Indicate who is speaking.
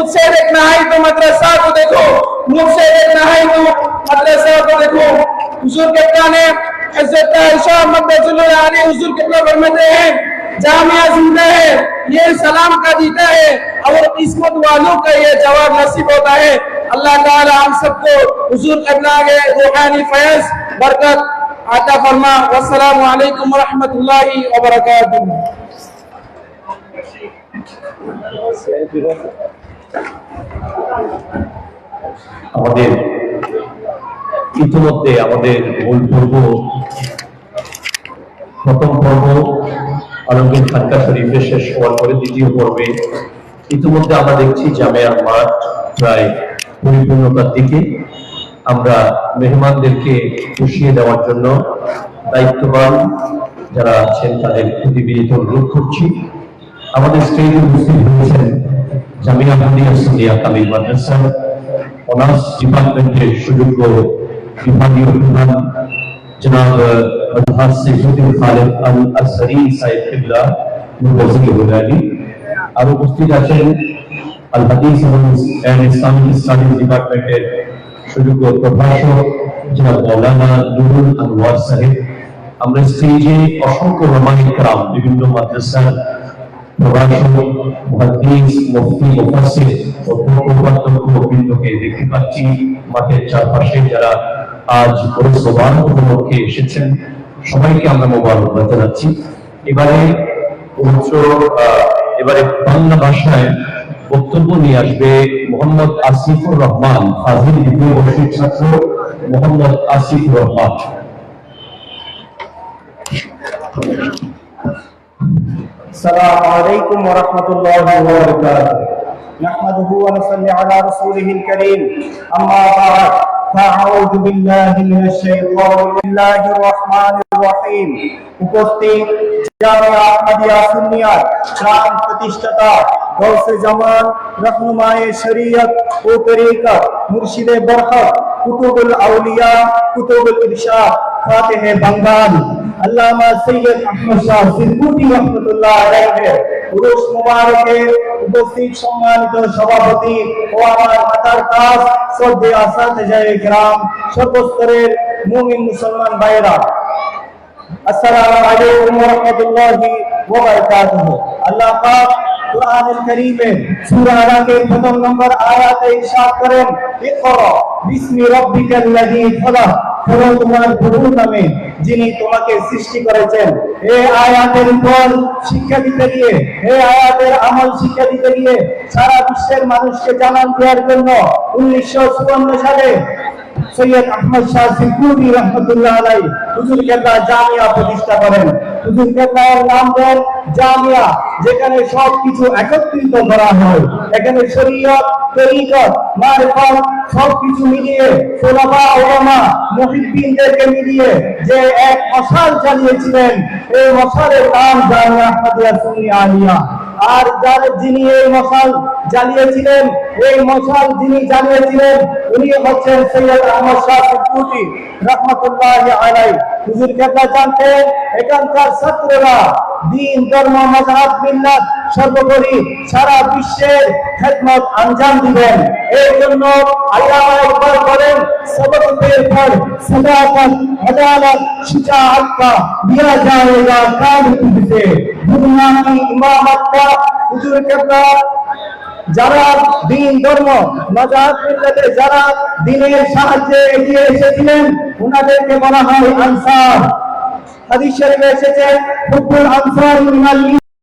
Speaker 1: मुझसे देखना है तो मदरसा को देखो, मुझसे देखना है तो मदरसा को देखो। हुजूर किबला ने हज़रत आयशा मद्दसल्लल्लाहु अलैहि हुजूर किबला फरमाते हैं जामिया जिंदा है, ये सलाम का जीता है और किस्मत वालों का ये जवाब नसीब होता है। अल्लाह ताला हम सबको हुजूर किबला के रूहानी फैज़ बरकत आता फरमा। वस्सलामु अलैकुम व रहमतुल्लाहि व बरकातुहू।
Speaker 2: আমাদের ইতিমধ্যে আমাদের মূল পর্ব প্রথম পর্ব আলমগীর খানকা শরীফে শেষ হওয়ার পরে দ্বিতীয় পর্বে ইতিমধ্যে আমরা দেখছি জামিয়ার মাঠ প্রায় পরিপূর্ণতার দিকে। আমরা মেহমানদেরকে বসিয়ে দেওয়ার জন্য দায়িত্ববান যারা আছেন তাদের প্রতি বিনীত অনুরোধ করছি। আমাদের স্টেজে উপস্থিত হয়েছেন জামিয়া হাদিয়া সুন্নিয়া কামিল মাদ্রাসা অনার্স ডিপার্টমেন্টের সুযোগ্য বিভাগীয় প্রধান জনাব আলহাজ সৈয়দুল খালেদ আল আসরি সাহেব কিবলা মুফাজ্জিল হুদায়নি। আর উপস্থিত আছেন আল হাদিস এন্ড ইসলামিক স্টাডিজ ডিপার্টমেন্টের সুযোগ্য প্রভাষক জনাব মাওলানা নুরুল আনোয়ার সাহেব। আমরা স্টেজে অসংখ্য ওলামায়ে কেরাম বিভিন্ন মাদ্রাসার প্রভাষক, মুহাদ্দিস, মুফতি, মুফাসসির, অধ্যক্ষ বৃন্দকে দেখতে পাচ্ছি মাঠের চারপাশে যারা আজ পরশোভান উপলক্ষে এসেছেন। সবাইকে আমরা মোবারকবাদ জানাচ্ছি। এবারে বাংলা ভাষায় বক্তব্য নিয়ে আসবে মোহাম্মদ আসিফুর রহমান, ফাজিল দ্বিতীয় বর্ষের ছাত্র মোহাম্মদ আসিফুর রহমান।
Speaker 3: السلام عليكم ورحمة الله وبركاته نحمده ونصلي على رسوله الكريم أما بعد فأعوذ بالله من الشيطان بسم الله الرحمن الرحيم উপস্থিত জামিয়া আহমদিয়া সুন্নিয়ার প্রাণ প্রতিষ্ঠাতা গৌসে জামান রহনুমায়ে শরীয়ত ও তরিকত মুর্শিদে বরকত কুতুবুল আউলিয়া কুতুবুল ইরশাদ ফাতিহে বাঙ্গাল আল্লামা সৈয়দ আহমদ শাহ সিদ্দিকী রহমাতুল্লাহ আলাইহি উরুস মুবারকের উপস্থিত সম্মানিত সভাপতি ও আমার মাতার কাজ শ্রদ্ধেয় আসাতিজায়ে কিরাম, সর্বস্তরের মুমিন মুসলমান ভাইরা, আসসালামু আলাইকুম ওয়া রাহমাতুল্লাহি ওয়া বারাকাতুহু। আল্লাহ পাক কুরআনুল কারীমে সূরা আরাফের প্রথম নম্বর আয়াতে ইরশাদ করেন, ইকরা বিসমি রাব্বিকাল্লাযী খলাক, পড়ো তোমার প্রভুর নামে যিনি তোমাকে সৃষ্টি করেছেন। এই আয়াতের উপর শিক্ষা দিতে গিয়ে, এই আয়াতের আমল শিক্ষা দিতে গিয়ে সারা বিশ্বের মানুষকে জানান দেওয়ার জন্য 1954 সালে সৈয়দ আহমদ শাহ সিদ্দিকী রহমাতুল্লাহ আলাইহি হুজুর কেবলা জামিয়া প্রতিষ্ঠা করেন। হুজুর কেবলার নাম দেন জামিয়া, যেখানে সবকিছু একত্রিত করা হয়। এখানে শরীয়ত, তরিকত, মারিফত সবকিছু মিলিয়ে ফুলাফা উলামা মুহিদ্দিনদেরকে মিলিয়ে যে এক মশাল জ্বালিয়েছিলেন, এই মশালের নাম জামিয়া আহমদিয়া সুন্নিয়া আলিয়া। আর যিনি এই মশাল জ্বালিয়েছিলেন, এই মশাল যিনি জ্বালিয়েছিলেন উনি হচ্ছেন সৈয়দ আহমদ শাহ সিদ্দিকী রহমাতুল্লাহি আলাইহি। হুজুর কেবলা জানতেন এখানকার ছাত্ররা দিন, ধর্ম, মাযহাব, মিল্লাত সর্বোপরি সারা বিশ্বের খেদমত আঞ্জাম দিবেন। এই জন্য আল্লামা ইকবাল বলেন, সবকের পর সাদাকাত, আদালত, শুজাআত কা দিয়া যায়েগা কাম তুঝসে, দুনিয়া কি ইমামত কা। হুজুর কেবলা যারা দিন, ধর্ম, মাযহাব, মিল্লাতে যারা দ্বীনের সাহায্যে এগিয়ে এসেছিলেন উনাদেরকে বলা হয় আনসার। হাদিস শরীফে এসেছে হুব্বুল আনসার মিনাল